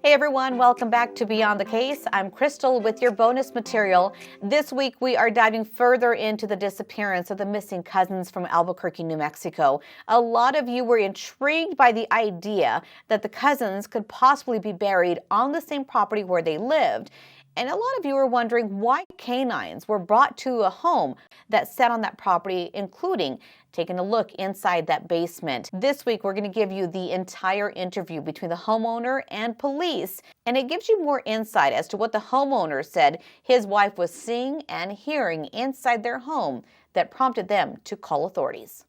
Hey everyone, welcome back to Beyond the Case. I'm Crystal with your bonus material. This week we are diving further into the disappearance of the missing cousins from Albuquerque, New Mexico. A lot of you were intrigued by the idea that the cousins could possibly be buried on the same property where they lived. And a lot of you were wondering why canines were brought to a home that sat on that property, including taking a look inside that basement. This week, we're going to give you the entire interview between the homeowner and police, and it gives you more insight as to what the homeowner said his wife was seeing and hearing inside their home that prompted them to call authorities.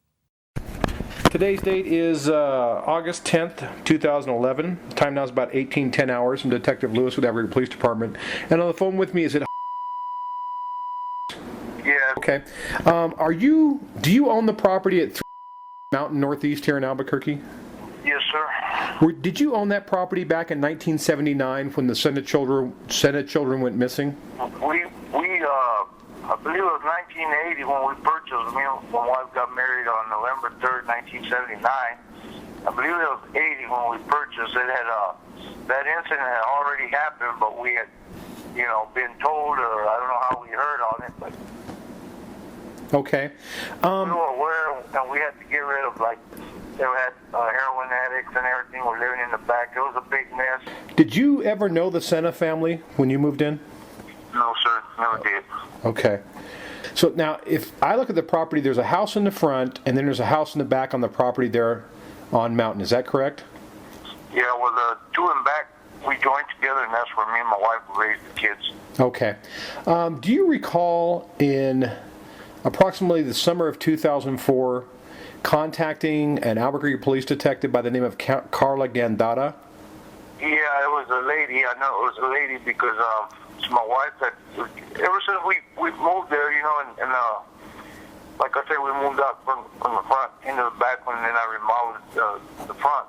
Today's date is August 10th, 2011. The time now is about 18:10 hours. I'm Detective Lewis with Albuquerque Police Department. And on the phone with me is it? Yeah. Okay. Do you own the property at 3 Mountain Northeast here in Albuquerque? Yes, sir. Did you own that property back in 1979 when the Sena children went missing? I believe it was 1980 when we purchased. Me and my wife got married on November 3rd, 1979. I believe it was 80 when we purchased. It had that incident had already happened, but we had, been told, or I don't know how we heard on it, but okay. We were aware, and we had to get rid of they had heroin addicts and everything were living in the back. It was a big mess. Did you ever know the Sena family when you moved in? No, sir, never did. Okay. So now, if I look at the property, there's a house in the front, and then there's a house in the back on the property there on Mountain. Is that correct? Yeah, well, the two in back, we joined together, and that's where me and my wife raised the kids. Okay. Do you recall in approximately the summer of 2004 contacting an Albuquerque police detective by the name of Carla Gandata? Yeah, it was a lady. I know it was a lady because it's my wife that, ever since we moved there, and like I said, we moved out from the front into the back one, and then I remodeled the front.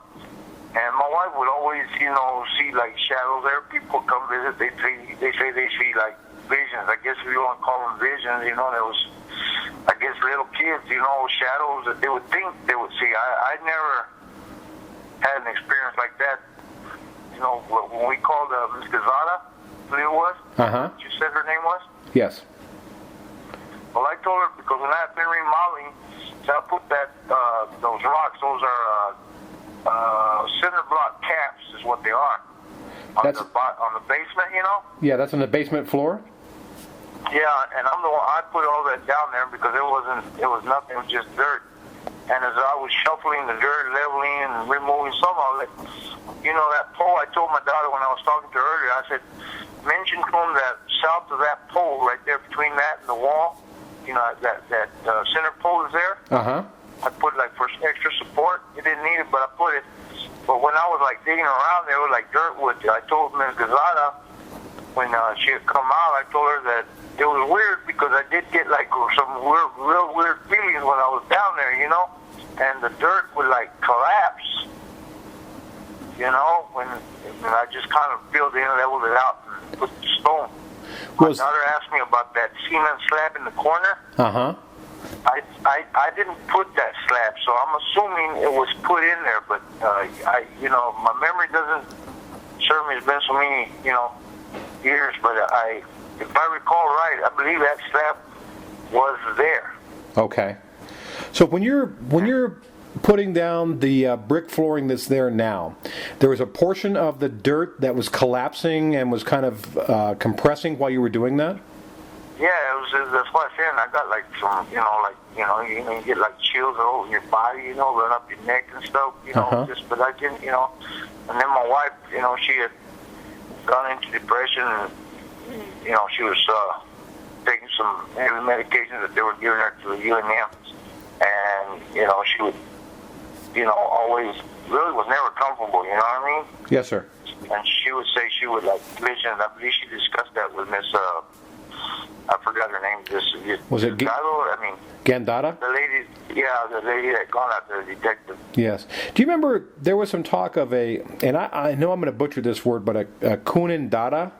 And my wife would always, see like shadows there. People come visit, they say they see like visions. I guess if you want to call them visions, there was, I guess, little kids, shadows that they would think they would see. I never had an experience like that. When we called Miss Gazada, who it was, you said her name was? Yes. Well, I told her because when I've been remodeling, so I put those rocks, those are cinder block caps is what they are. On the basement, Yeah, that's on the basement floor? Yeah, and I'm the one, I put all that down there because it was nothing, it was just dirt. And as I was shuffling the dirt, leveling and removing some of it, that pole, I told my daughter when I was talking to her earlier, I said, mention to him that south of that pole, right there between that and the wall, that center pole is there. I put for extra support. It didn't need it, but I put it. But when I was digging around, there was dirt wood. I told Ms. Gazada when she had come out, I told her that it was weird because I did get some real weird feelings when I was down there, and the dirt would collapse, when I just kind of filled in, leveled it out, and put the stone. My daughter asked me about that cement slab in the corner. I didn't put that slab, so I'm assuming it was put in there, but my memory doesn't serve me. It's been so many, years, but if I recall right, I believe that slab was there. Okay. So when you're putting down the brick flooring that's there now, there was a portion of the dirt that was collapsing and was kind of compressing while you were doing that? Yeah, that's what I said. I got some, you get chills all over your body, run up your neck and stuff, but I didn't, and then my wife, she had gone into depression and, she was taking some heavy medications that they were giving her to the UNM, and, she would, always really was never comfortable, you know what I mean? Yes, sir. And she would say she would vision, I believe she discussed that with Miss, I forgot her name. Was it Gandata? The lady that gone after the detective. Yes. Do you remember there was some talk of and I know I'm going to butcher this word, but a kunindata?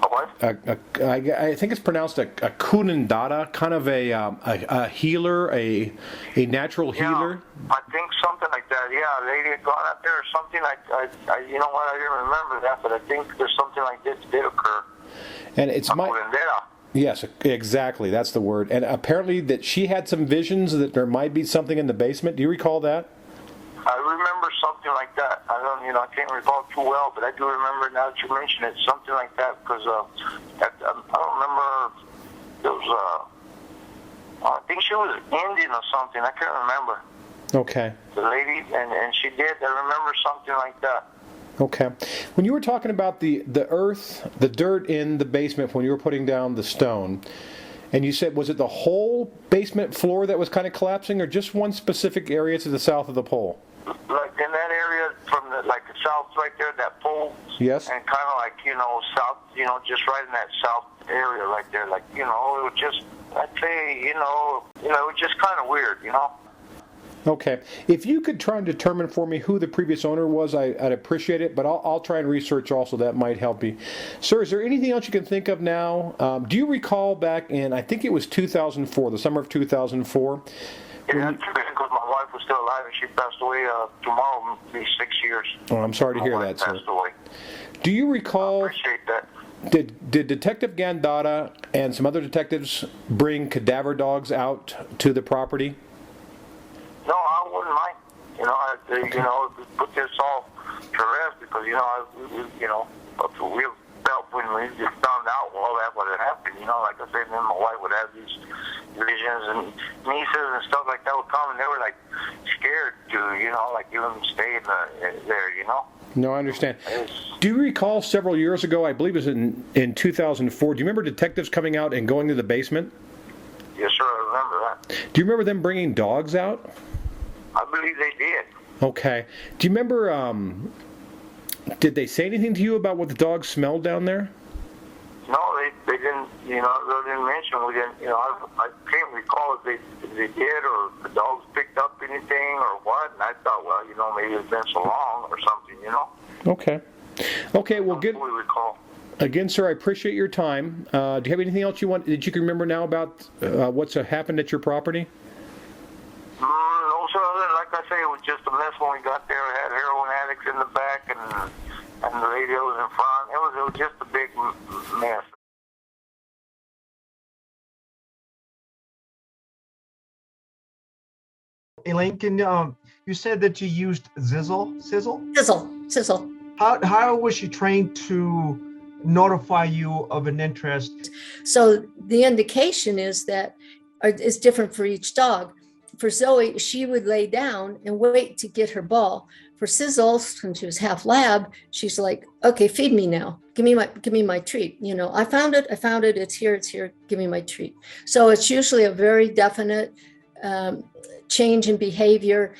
A what? I think it's pronounced a kunindata, kind of a healer, a natural healer. I think something like that. Yeah, a lady had gone out there or something. You know what? I didn't remember that, but I think there's something like this did occur. And it's Yes, exactly. That's the word. And apparently that she had some visions that there might be something in the basement. Do you recall that? I remember something like that. I can't recall too well, but I do remember now that you mention it, something like that, because I don't remember. There was I think she was Indian or something. I can't remember. Okay. The lady, and she did. I remember something like that. Okay. When you were talking about the earth, the dirt in the basement when you were putting down the stone, and you said, was it the whole basement floor that was kind of collapsing, or just one specific area to the south of the pole? Like in that area from the south right there, that pole. Yes. And kind of south, just right in that south area right there. It was just, I'd say, it was just kind of weird, Okay. If you could try and determine for me who the previous owner was, I'd appreciate it, but I'll try and research also. That might help me. Sir, is there anything else you can think of now? Do you recall back in, I think it was 2004, the summer of 2004? Yeah, because my wife was still alive and she passed away tomorrow, will be 6 years. Oh, I'm sorry to hear that, sir. Passed away. Do you recall... I appreciate that. Did Detective Gandata and some other detectives bring cadaver dogs out to the property? No, I wouldn't mind. Put this all to rest because, we felt when we just found out all that what had happened. Like I said, then my wife would have these visions and nieces and stuff like that would come and they were scared to, even stay there, No, I understand. Do you recall several years ago, I believe it was in 2004, do you remember detectives coming out and going to the basement? Yes, sir, I remember that. Do you remember them bringing dogs out? I believe they did. Okay. Do you remember, did they say anything to you about what the dogs smelled down there? No, they didn't, they didn't mention, we didn't, I can't recall if they did or the dogs picked up anything or what, and I thought, well, maybe it's been so long or something, Okay. Okay, well, good. Recall. Again, sir, I appreciate your time. Do you have anything else that you can remember now about what's happened at your property? No, sir. Like I say, it was just a mess when we got there. It had heroin addicts in the back and the radios in front. It was just a big mess. Elaine, you said that you used sizzle? Sizzle. How was she trained to notify you of an interest? So the indication is that it's different for each dog. For Zoe, she would lay down and wait to get her ball. For Sizzle, when she was half lab, she's like, okay, feed me now. Give me my treat. I found it. It's here. Give me my treat. So it's usually a very definite change in behavior,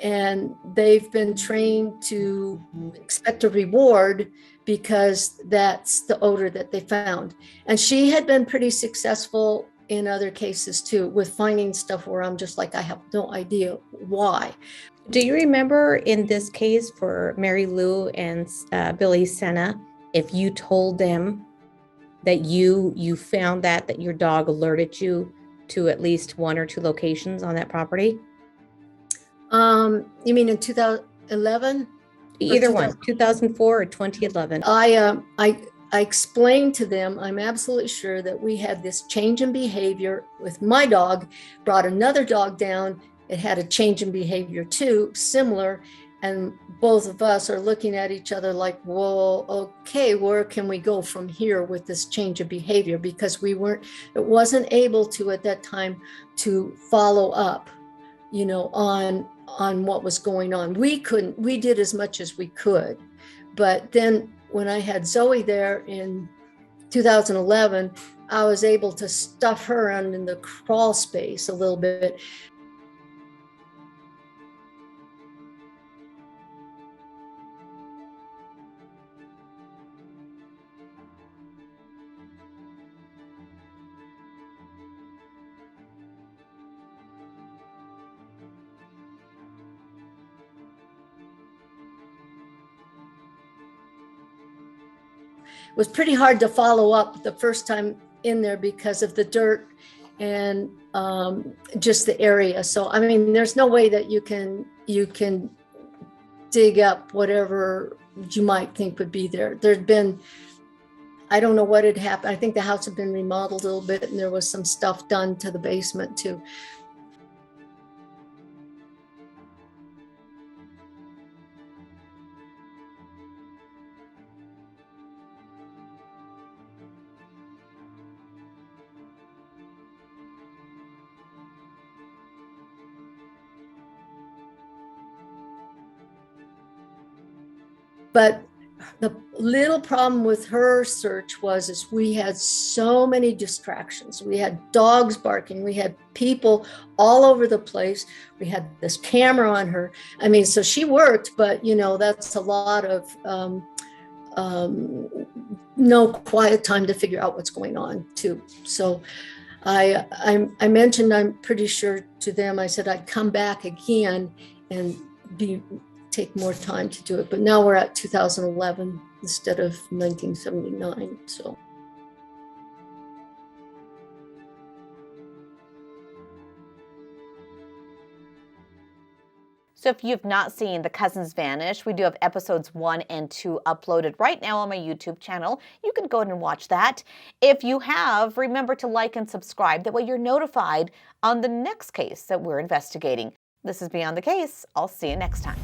and they've been trained to expect a reward because that's the odor that they found. And she had been pretty successful in other cases too, with finding stuff where I'm just like, I have no idea why. Do you remember in this case for Mary Lou and Billy Sena, if you told them that you found that your dog alerted you to at least one or two locations on that property? You mean in 2011? Either one, 2004 or 2011. I explained to them, I'm absolutely sure that we had this change in behavior with my dog, brought another dog down. It had a change in behavior too, similar. And both of us are looking at each other like, well, okay, where can we go from here with this change of behavior? Because it wasn't able to at that time to follow up, on what was going on. We did as much as we could. But then when I had Zoe there in 2011, I was able to stuff her in the crawl space a little bit. It was pretty hard to follow up the first time in there because of the dirt and just the area. So, I mean, there's no way that you can dig up whatever you might think would be there. There'd been, I don't know what had happened. I think the house had been remodeled a little bit, and there was some stuff done to the basement too. But the little problem with her search was is we had so many distractions. We had dogs barking. We had people all over the place. We had this camera on her. I mean, so she worked, but that's a lot of no quiet time to figure out what's going on too. So I mentioned, I'm pretty sure to them, I said I'd come back again and take more time to do it. But now we're at 2011 instead of 1979. So if you've not seen The Cousins Vanish, we do have episodes 1 and 2 uploaded right now on my YouTube channel. You can go ahead and watch that. If you have, remember to like and subscribe. That way you're notified on the next case that we're investigating. This is Beyond the Case. I'll see you next time.